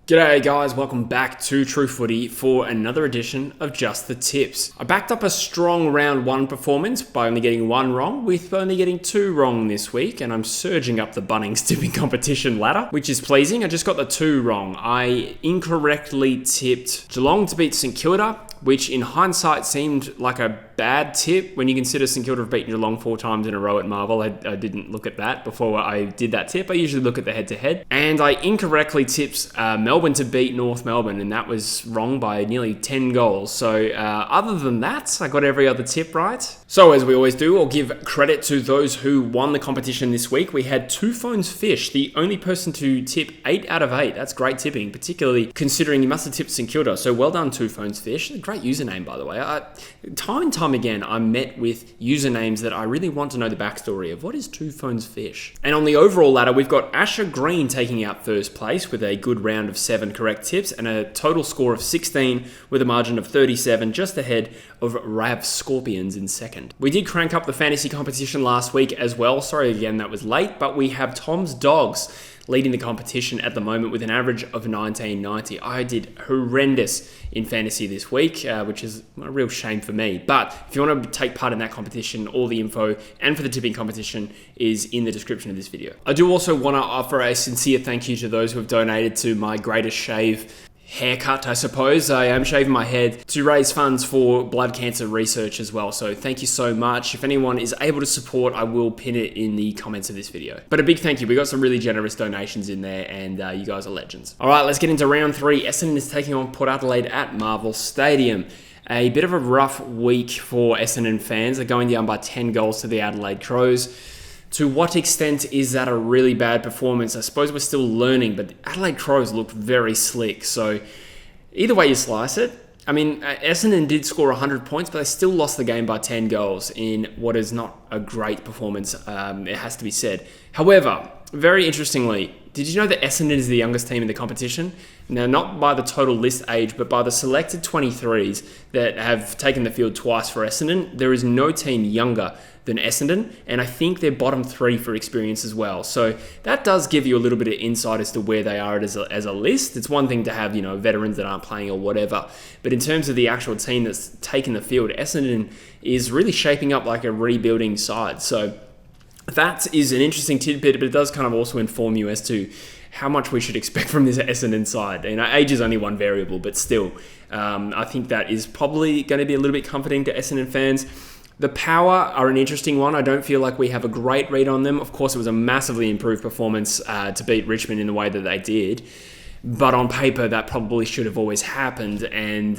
G'day guys, welcome back to True Footy for another edition of Just the Tips. I backed up a strong round one performance by only getting one wrong, with only getting two wrong this week, and I'm surging up the Bunnings tipping competition ladder, which is pleasing. I just got the two wrong. I incorrectly tipped Geelong to beat St Kilda, which in hindsight seemed like a bad tip when you consider St Kilda have beaten Geelong 4 times in a row at Marvel. I didn't look at that before I did that tip. I usually look at the head-to-head. And I incorrectly tipped Melbourne to beat North Melbourne, and that was wrong by nearly 10 goals. So other than that, I got every other tip right. So as we always do, I'll give credit to those who won the competition this week. We had Two Phones Fish, the only person to tip 8 out of 8. That's great tipping, particularly considering you must have tipped St Kilda. So well done, Two Phones Fish. Great username, by the way. Time and time again, I'm met with usernames that I really want to know the backstory of. What is Two Phones Fish? And on the overall ladder, we've got Asher Green taking out first place with a good round of 7 correct tips and a total score of 16 with a margin of 37, just ahead of Rav Scorpions in second. We did crank up the fantasy competition last week as well. Sorry again, that was late, but we have Tom's Dogs leading the competition at the moment with an average of 1990. I did horrendous in fantasy this week, which is a real shame for me. But if you want to take part in that competition, all the info and for the tipping competition is in the description of this video. I do also want to offer a sincere thank you to those who have donated to my greatest shave haircut, I suppose. I am shaving my head to raise funds for blood cancer research as well. So thank you so much. If anyone is able to support, I will pin it in the comments of this video. But a big thank you. We got some really generous donations in there, and you guys are legends. All right, let's get into round 3. Essendon is taking on Port Adelaide at Marvel Stadium. A bit of a rough week for Essendon fans. They're going down by 10 goals to the Adelaide Crows. To what extent is that a really bad performance? I suppose we're still learning, but the Adelaide Crows looked very slick. So either way you slice it, I mean, Essendon did score 100 points, but they still lost the game by 10 goals in what is not a great performance, it has to be said. However, very interestingly, did you know that Essendon is the youngest team in the competition? Now, not by the total list age, but by the selected 23s that have taken the field twice for Essendon. There is no team younger than Essendon, and I think they're bottom 3 for experience as well. So that does give you a little bit of insight as to where they are as a list. It's one thing to have, veterans that aren't playing or whatever, but in terms of the actual team that's taken the field, Essendon is really shaping up like a rebuilding side. So that is an interesting tidbit, but it does kind of also inform you as to how much we should expect from this Essendon side. Age is only one variable, but still, I think that is probably going to be a little bit comforting to Essendon fans. The Power are an interesting one. I don't feel like we have a great read on them. Of course, it was a massively improved performance to beat Richmond in the way that they did. But on paper, that probably should have always happened. And,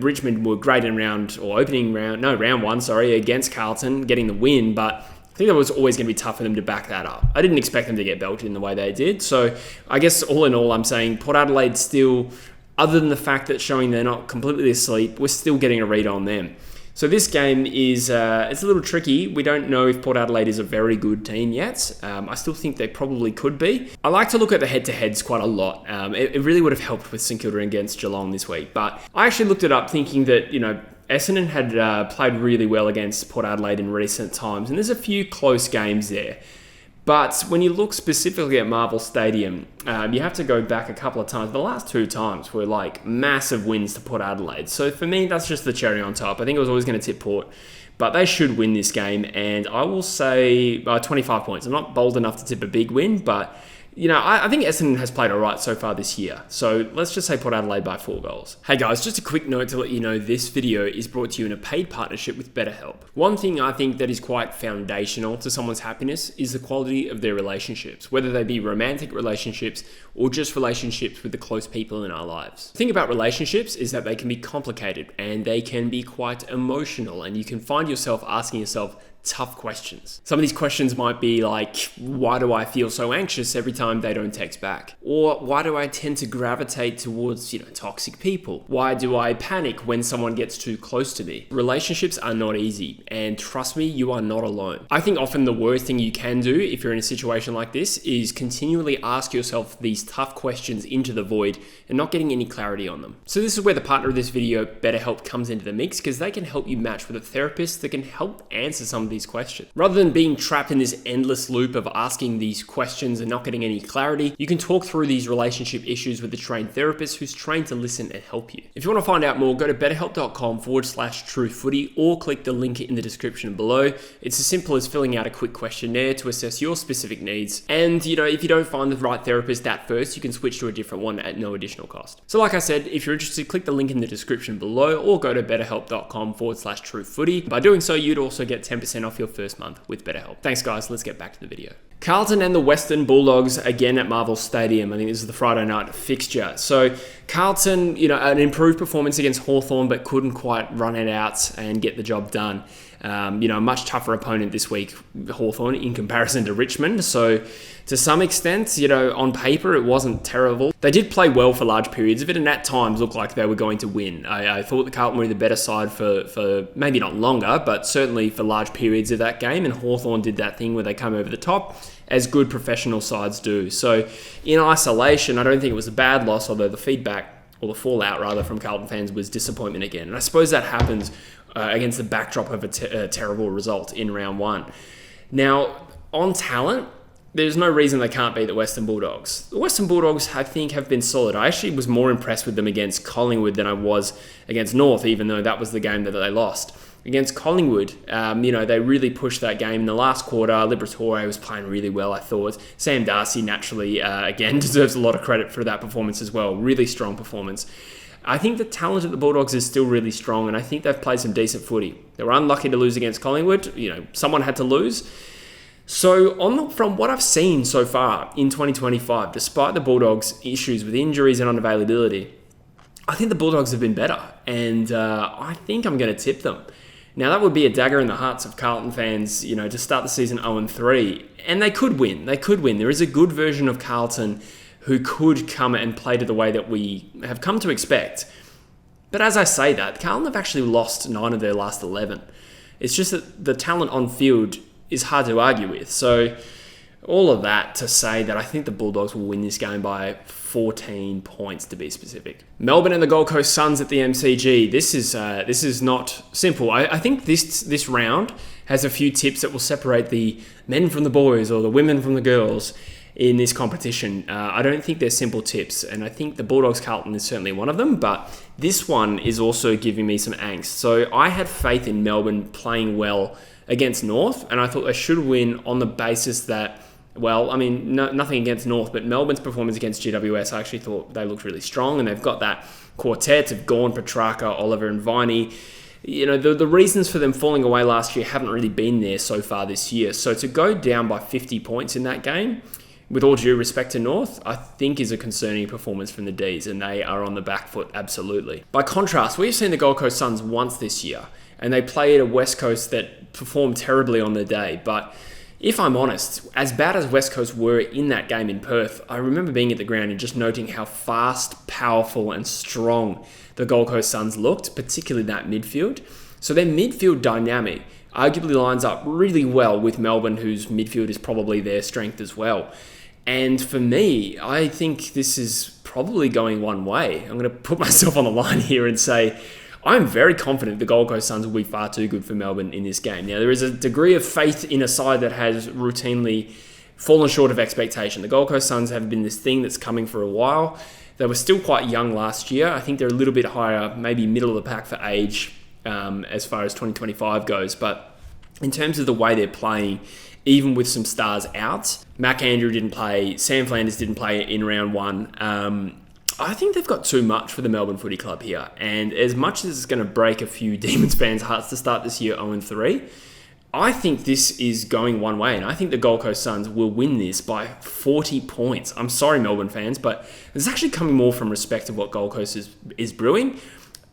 Richmond were great in round 1, against Carlton, getting the win. But I think that was always going to be tough for them to back that up. I didn't expect them to get belted in the way they did. So I guess all in all, I'm saying Port Adelaide still, other than the fact that showing they're not completely asleep, we're still getting a read on them. So this game is it's a little tricky. We don't know if Port Adelaide is a very good team yet. I still think they probably could be. I like to look at the head-to-heads quite a lot. It really would have helped with St Kilda against Geelong this week. But I actually looked it up thinking that, Essendon had played really well against Port Adelaide in recent times. And there's a few close games there. But when you look specifically at Marvel Stadium, you have to go back a couple of times. The last 2 times were like massive wins to Port Adelaide. So for me, that's just the cherry on top. I think I was always going to tip Port, but they should win this game. And I will say 25 points. I'm not bold enough to tip a big win, but I think Essendon has played all right so far this year. So let's just say Port Adelaide by 4 goals. Hey guys, just a quick note to let you know this video is brought to you in a paid partnership with Betterhelp. One thing I think that is quite foundational to someone's happiness is the quality of their relationships, whether they be romantic relationships or just relationships with the close people in our lives. The thing about relationships is that they can be complicated and they can be quite emotional, and you can find yourself asking yourself tough questions. Some of these questions might be like, why do I feel so anxious every time they don't text back? Or why do I tend to gravitate towards, toxic people? Why do I panic when someone gets too close to me? Relationships are not easy, and trust me, you are not alone. I think often the worst thing you can do if you're in a situation like this is continually ask yourself these tough questions into the void and not getting any clarity on them. So this is where the partner of this video, Betterhelp, comes into the mix, because they can help you match with a therapist that can help answer some of of these questions. Rather than being trapped in this endless loop of asking these questions and not getting any clarity, you can talk through these relationship issues with a trained therapist who's trained to listen and help you. If you want to find out more, go to betterhelp.com/truthfooty or click the link in the description below. It's as simple as filling out a quick questionnaire to assess your specific needs. And if you don't find the right therapist at first, you can switch to a different one at no additional cost. So like I said, if you're interested, click the link in the description below or go to betterhelp.com/truthfooty. By doing so, you'd also get 10% off your first month with BetterHelp. Thanks guys, let's get back to the video. Carlton and the Western Bulldogs again at Marvel Stadium. I think this is the Friday night fixture. So Carlton, an improved performance against Hawthorn, but couldn't quite run it out and get the job done. A much tougher opponent this week, Hawthorn, in comparison to Richmond. So to some extent, on paper, it wasn't terrible. They did play well for large periods of it, and at times looked like they were going to win. I thought the Carlton were the better side for maybe not longer, but certainly for large periods of that game, and Hawthorn did that thing where they come over the top, as good professional sides do. So in isolation, I don't think it was a bad loss, although the feedback, or the fallout rather, from Carlton fans was disappointment again. And I suppose that happens against the backdrop of a terrible result in round one. Now, on talent, there's no reason they can't beat the Western Bulldogs. The Western Bulldogs, I think, have been solid. I actually was more impressed with them against Collingwood than I was against North, even though that was the game that they lost. Against Collingwood, they really pushed that game in the last quarter. Liberatore was playing really well, I thought. Sam Darcy, naturally, again, deserves a lot of credit for that performance as well. Really strong performance. I think the talent at the Bulldogs is still really strong, and I think they've played some decent footy. They were unlucky to lose against Collingwood. Someone had to lose. So from what I've seen so far in 2025, despite the Bulldogs' issues with injuries and unavailability, I think the Bulldogs have been better, and I think I'm going to tip them. Now, that would be a dagger in the hearts of Carlton fans, to start the season 0-3. And they could win. There is a good version of Carlton who could come and play to the way that we have come to expect. But as I say that, Carlton have actually lost 9 of their last 11. It's just that the talent on field is hard to argue with. So all of that to say that I think the Bulldogs will win this game by 14 points, to be specific. Melbourne and the Gold Coast Suns at the MCG. This is not simple. I think this round has a few tips that will separate the men from the boys or the women from the girls in this competition. I don't think they're simple tips, and I think the Bulldogs Carlton is certainly one of them, but this one is also giving me some angst. So I had faith in Melbourne playing well against North, and I thought they should win on the basis that, nothing against North, but Melbourne's performance against GWS, I actually thought they looked really strong, and they've got that quartet of Gawn, Petrarca, Oliver and Viney. The reasons for them falling away last year haven't really been there so far this year. So to go down by 50 points in that game, with all due respect to North, I think is a concerning performance from the Ds, and they are on the back foot, absolutely. By contrast, we've seen the Gold Coast Suns once this year, and they played a West Coast that performed terribly on the day, but if I'm honest, as bad as West Coast were in that game in Perth, I remember being at the ground and just noting how fast, powerful and strong the Gold Coast Suns looked, particularly that midfield. So their midfield dynamic arguably lines up really well with Melbourne, whose midfield is probably their strength as well. And for me, I think this is probably going one way. I'm going to put myself on the line here and say, I'm very confident the Gold Coast Suns will be far too good for Melbourne in this game. Now, there is a degree of faith in a side that has routinely fallen short of expectation. The Gold Coast Suns have been this thing that's coming for a while. They were still quite young last year. I think they're a little bit higher, maybe middle of the pack for age as far as 2025 goes. But in terms of the way they're playing, even with some stars out, Mac Andrew didn't play, Sam Flanders didn't play in round one. I think they've got too much for the Melbourne Footy Club here. And as much as it's going to break a few Demons fans' hearts to start this year 0-3, I think this is going one way. And I think the Gold Coast Suns will win this by 40 points. I'm sorry, Melbourne fans, but it's actually coming more from respect of what Gold Coast is brewing.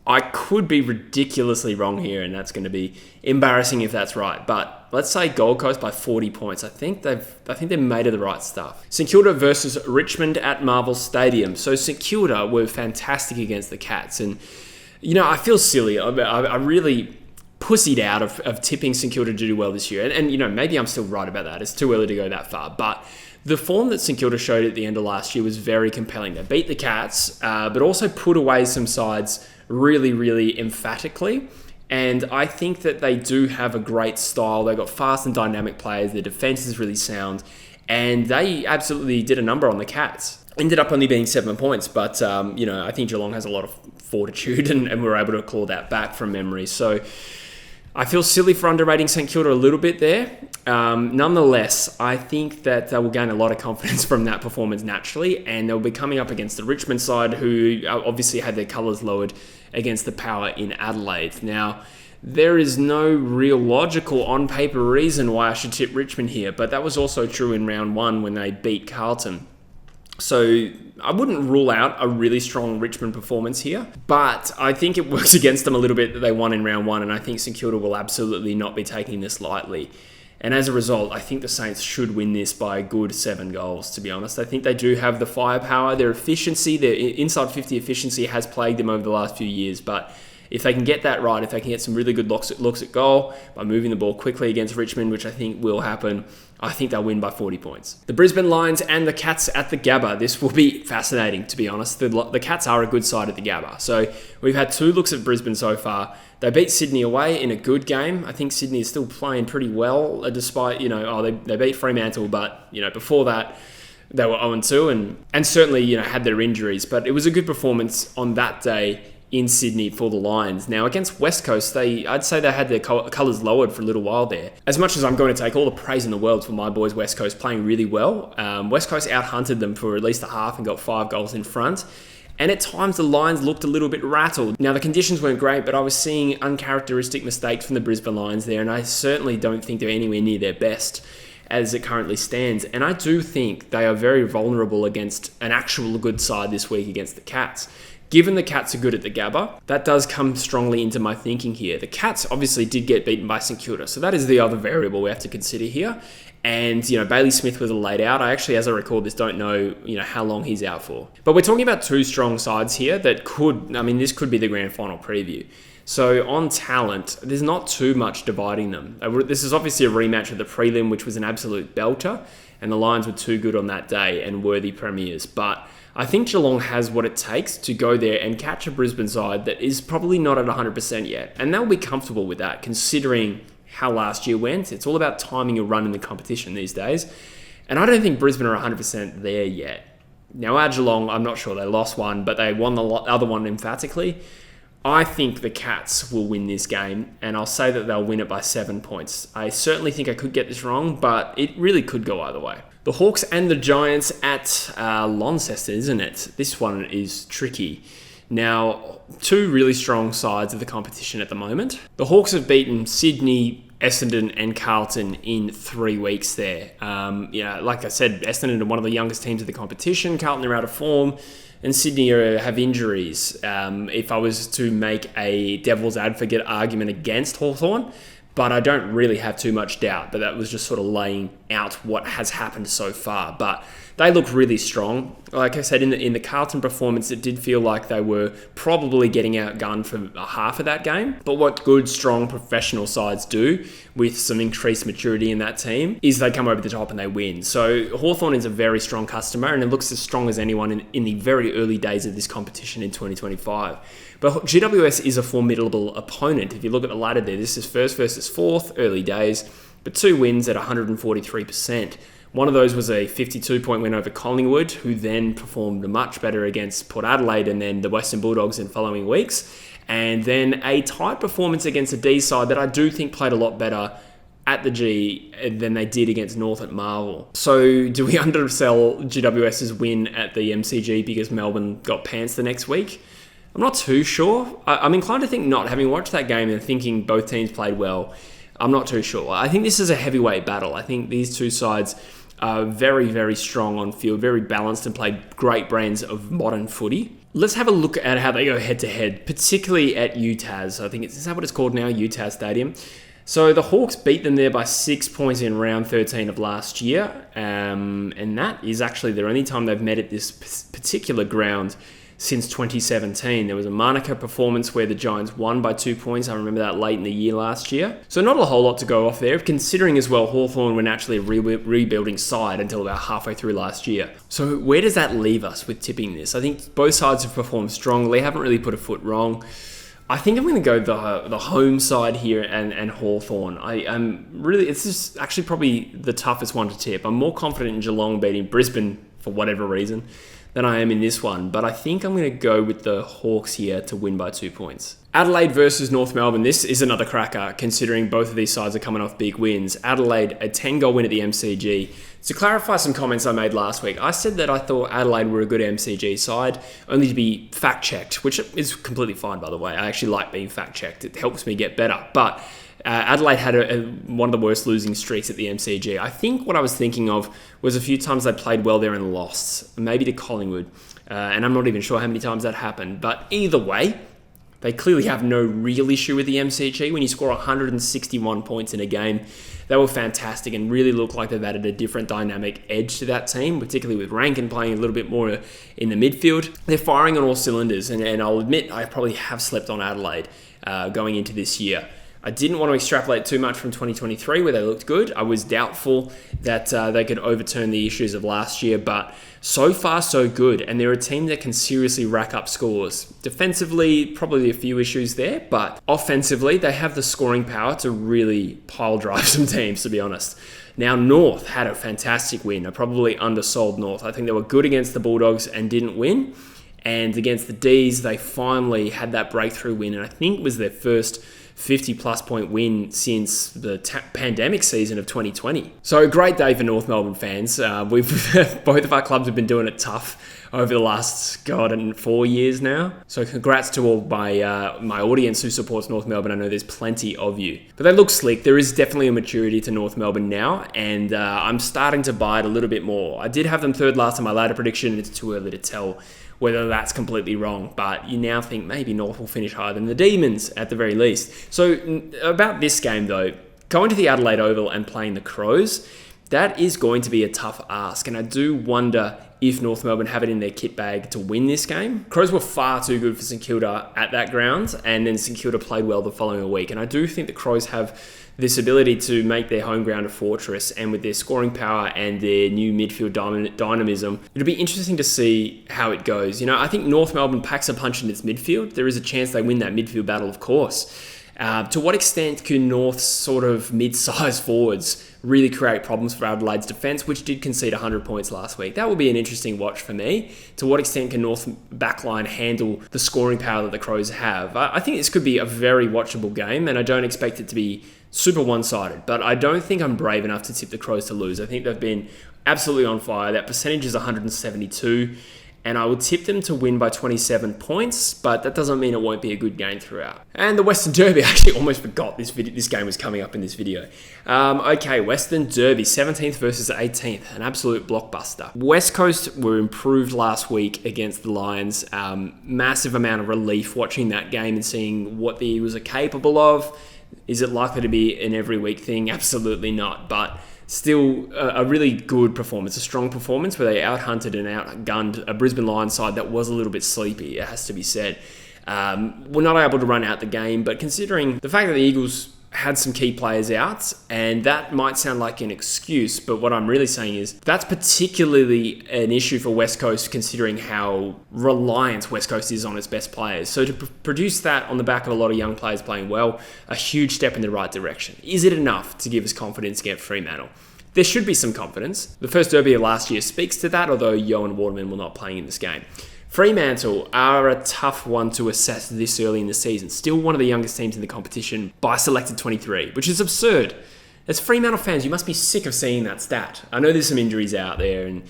I could be ridiculously wrong here, and that's going to be embarrassing if that's right. But let's say Gold Coast by 40 points. I think they're made of the right stuff. St Kilda versus Richmond at Marvel Stadium. So St Kilda were fantastic against the Cats, and I feel silly. I really pussied out of tipping St Kilda to do well this year, and maybe I'm still right about that. It's too early to go that far, but the form that St Kilda showed at the end of last year was very compelling. They beat the Cats, but also put away some sides really, really emphatically. And I think that they do have a great style. They've got fast and dynamic players. Their defense is really sound. And they absolutely did a number on the Cats. Ended up only being 7 points, but I think Geelong has a lot of fortitude and were able to claw that back from memory. So I feel silly for underrating St Kilda a little bit there. Nonetheless, I think that they will gain a lot of confidence from that performance naturally, and they'll be coming up against the Richmond side, who obviously had their colours lowered against the Power in Adelaide. Now, there is no real logical on-paper reason why I should tip Richmond here, but that was also true in round one when they beat Carlton. So I wouldn't rule out a really strong Richmond performance here, but I think it works against them a little bit that they won in round one, and I think St Kilda will absolutely not be taking this lightly. And as a result, I think the Saints should win this by a good 7 goals, to be honest. I think they do have the firepower. Their efficiency, their inside 50 efficiency has plagued them over the last few years, but if they can get that right, if they can get some really good looks at goal by moving the ball quickly against Richmond, which I think will happen, I think they'll win by 40 points. The Brisbane Lions and the Cats at the Gabba. This will be fascinating, to be honest. The Cats are a good side at the Gabba. So we've had 2 looks at Brisbane so far. They beat Sydney away in a good game. I think Sydney is still playing pretty well, despite, they beat Fremantle, but, before that, they were 0-2 and certainly, had their injuries. But it was a good performance on that day in Sydney for the Lions. Now, against West Coast, I'd say they had their colours lowered for a little while there. As much as I'm going to take all the praise in the world for my boys West Coast playing really well, West Coast out-hunted them for at least a half and got 5 goals in front. And at times, the Lions looked a little bit rattled. Now, the conditions weren't great, but I was seeing uncharacteristic mistakes from the Brisbane Lions there, and I certainly don't think they're anywhere near their best as it currently stands. And I do think they are very vulnerable against an actual good side this week against the Cats. Given the Cats are good at the Gabba, that does come strongly into my thinking here. The Cats obviously did get beaten by St Kilda, so that is the other variable we have to consider here. And, Bailey Smith was laid out. I actually, as I record this, don't know, how long he's out for. But we're talking about 2 strong sides here that this could be the grand final preview. So on talent, there's not too much dividing them. This is obviously a rematch of the prelim, which was an absolute belter, and the Lions were too good on that day and worthy premiers. But I think Geelong has what it takes to go there and catch a Brisbane side that is probably not at 100% yet. And they'll be comfortable with that, considering how last year went. It's all about timing your run in the competition these days. And I don't think Brisbane are 100% there yet. Now, our Geelong, I'm not sure. They lost one, but they won the other one emphatically. I think the Cats will win this game, and I'll say that they'll win it by 7 points. I certainly think I could get this wrong, but it really could go either way. The Hawks and the Giants at Launceston, isn't it? This one is tricky. Now, 2 really strong sides of the competition at the moment. The Hawks have beaten Sydney, Essendon and Carlton in 3 weeks there. Like I said, Essendon are one of the youngest teams of the competition. Carlton are out of form. And Sydney have injuries. If I was to make a devil's advocate argument against Hawthorn, but I don't really have too much doubt. But that was just sort of laying out what has happened so far. But they look really strong. Like I said, in the Carlton performance, it did feel like they were probably getting outgunned for half of that game. But what good, strong, professional sides do with some increased maturity in that team is they come over the top and they win. So Hawthorn is a very strong customer, and it looks as strong as anyone in the very early days of this competition in 2025. But GWS is a formidable opponent. If you look at the ladder there, this is first versus fourth, early days, but 2 wins at 143%. One of those was a 52-point win over Collingwood, who then performed much better against Port Adelaide and then the Western Bulldogs in following weeks. And then a tight performance against a D side that I do think played a lot better at the G than they did against North at Marvel. So do we undersell GWS's win at the MCG because Melbourne got pants the next week? I'm not too sure. I'm inclined to think not. Having watched that game and thinking both teams played well, I'm not too sure. I think this is a heavyweight battle. I think these 2 sides are very, very strong on field, very balanced and play great brands of modern footy. Let's have a look at how they go head-to-head, particularly at UTAS. I think is that what it's called now, UTAS Stadium? So the Hawks beat them there by 6 points in round 13 of last year, and that is actually the only time they've met at this particular ground since 2017. There was a Monaco performance where the Giants won by 2 points. I remember that late in the year last year. So not a whole lot to go off there, considering as well Hawthorn were naturally a rebuilding side until about halfway through last year. So where does that leave us with tipping this? I think both sides have performed strongly, haven't really put a foot wrong. I think I'm going to go the home side here and Hawthorn. It's just actually probably the toughest one to tip. I'm more confident in Geelong beating Brisbane for whatever reason than I am in this one, but I think I'm going to go with the Hawks here to win by 2 points. Adelaide versus North Melbourne. This is another cracker, considering both of these sides are coming off big wins. Adelaide, a 10-goal win at the MCG. To clarify some comments I made last week, I said that I thought Adelaide were a good MCG side, only to be fact-checked, which is completely fine, by the way. I actually like being fact-checked. It helps me get better. But Adelaide had one of the worst losing streaks at the MCG. I think what I was thinking of was a few times they played well there and lost, maybe to Collingwood. And I'm not even sure how many times that happened. But either way, they clearly have no real issue with the MCG. When you score 161 points in a game, they were fantastic and really look like they've added a different dynamic edge to that team, particularly with Rankin playing a little bit more in the midfield. They're firing on all cylinders, and I'll admit I probably have slept on Adelaide going into this year. I didn't want to extrapolate too much from 2023 where they looked good. I was doubtful that they could overturn the issues of last year, but so far so good. And they're a team that can seriously rack up scores. Defensively, probably a few issues there, but offensively, they have the scoring power to really pile drive some teams, to be honest. Now, North had a fantastic win. I probably undersold North. I think they were good against the Bulldogs and didn't win. And against the D's, they finally had that breakthrough win, and I think it was their first 50-plus point win since the pandemic season of 2020. So a great day for North Melbourne fans. Both of our clubs have been doing it tough over the last, 4 years now. So congrats to all my audience who supports North Melbourne. I know there's plenty of you. But they look slick. There is definitely a maturity to North Melbourne now, and I'm starting to buy it a little bit more. I did have them third last in my ladder prediction, and it's too early to tell whether that's completely wrong, but you now think maybe North will finish higher than the Demons at the very least. So about this game though, going to the Adelaide Oval and playing the Crows, that is going to be a tough ask, and I do wonder if North Melbourne have it in their kit bag to win this game. Crows were far too good for St Kilda at that ground, and then St Kilda played well the following week, and I do think the Crows have this ability to make their home ground a fortress, and with their scoring power and their new midfield dynamism, it'll be interesting to see how it goes. I think North Melbourne packs a punch in its midfield. There is a chance they win that midfield battle, of course. To what extent can North's sort of mid-sized forwards really create problems for Adelaide's defence, which did concede 100 points last week? That will be an interesting watch for me. To what extent can North backline handle the scoring power that the Crows have? I think this could be a very watchable game, and I don't expect it to be super one-sided, but I don't think I'm brave enough to tip the Crows to lose. I think they've been absolutely on fire. That percentage is 172, and I would tip them to win by 27 points, but that doesn't mean it won't be a good game throughout. And the Western Derby, I actually almost forgot this game was coming up in this video. Okay, Western Derby, 17th versus 18th, an absolute blockbuster. West Coast were improved last week against the Lions. Massive amount of relief watching that game and seeing what the Eagles are capable of. Is it likely to be an every week thing? Absolutely not, but still a really good performance, a strong performance where they out-hunted and outgunned a Brisbane Lions side that was a little bit sleepy, it has to be said. We're not able to run out the game, but considering the fact that the Eagles had some key players out, and that might sound like an excuse, but what I'm really saying is that's particularly an issue for West Coast considering how reliant West Coast is on its best players. So to produce that on the back of a lot of young players playing well, a huge step in the right direction. Is it enough to give us confidence against Fremantle? There should be some confidence. The first derby of last year speaks to that, although Yo and Waterman will not playing in this game. Fremantle are a tough one to assess this early in the season. Still one of the youngest teams in the competition by selected 23, which is absurd. As Fremantle fans, you must be sick of seeing that stat. I know there's some injuries out there, and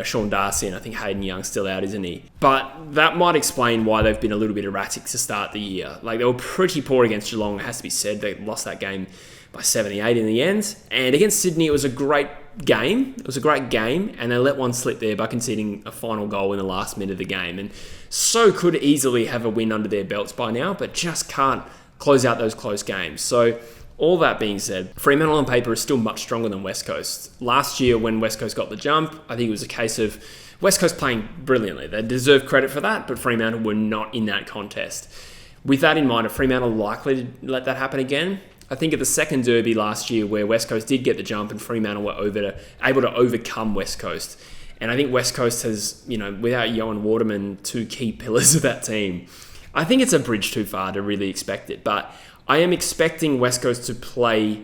Sean Darcy and I think Hayden Young's still out, isn't he? But that might explain why they've been a little bit erratic to start the year. Like, they were pretty poor against Geelong, it has to be said. They lost that game by 78 in the end. And against Sydney, it was a great game. It was a great game, and they let one slip there by conceding a final goal in the last minute of the game. And so could easily have a win under their belts by now, but just can't close out those close games. So all that being said, Fremantle on paper is still much stronger than West Coast. Last year, when West Coast got the jump, I think it was a case of West Coast playing brilliantly. They deserve credit for that, but Fremantle were not in that contest. With that in mind, are Fremantle likely to let that happen again? I think at the second derby last year where West Coast did get the jump and Fremantle were able to overcome West Coast. And I think West Coast has, without Yo and Waterman, two key pillars of that team, I think it's a bridge too far to really expect it, but I am expecting West Coast to play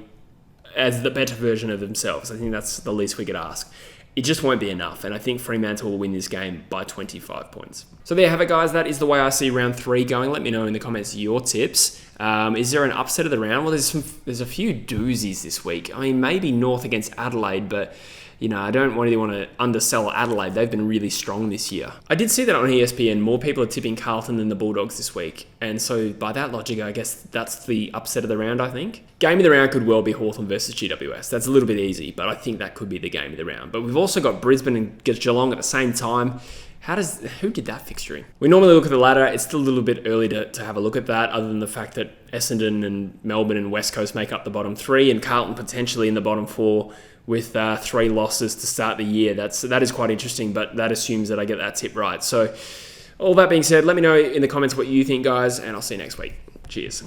as the better version of themselves. I think that's the least we could ask. It just won't be enough, and I think Fremantle will win this game by 25 points. So there you have it, guys. That is the way I see round 3 going. Let me know in the comments your tips. Is there an upset of the round? Well, there's a few doozies this week. I mean, maybe North against Adelaide, but I don't really want to undersell Adelaide. They've been really strong this year. I did see that on ESPN. More people are tipping Carlton than the Bulldogs this week. And so by that logic, I guess that's the upset of the round, I think. Game of the round could well be Hawthorn versus GWS. That's a little bit easy, but I think that could be the game of the round. But we've also got Brisbane and Geelong at the same time. Who did that fixturing? We normally look at the ladder. It's still a little bit early to have a look at that, other than the fact that Essendon and Melbourne and West Coast make up the bottom 3 and Carlton potentially in the bottom 4 with 3 losses to start the year. That is quite interesting, but that assumes that I get that tip right. So all that being said, let me know in the comments what you think, guys, and I'll see you next week. Cheers.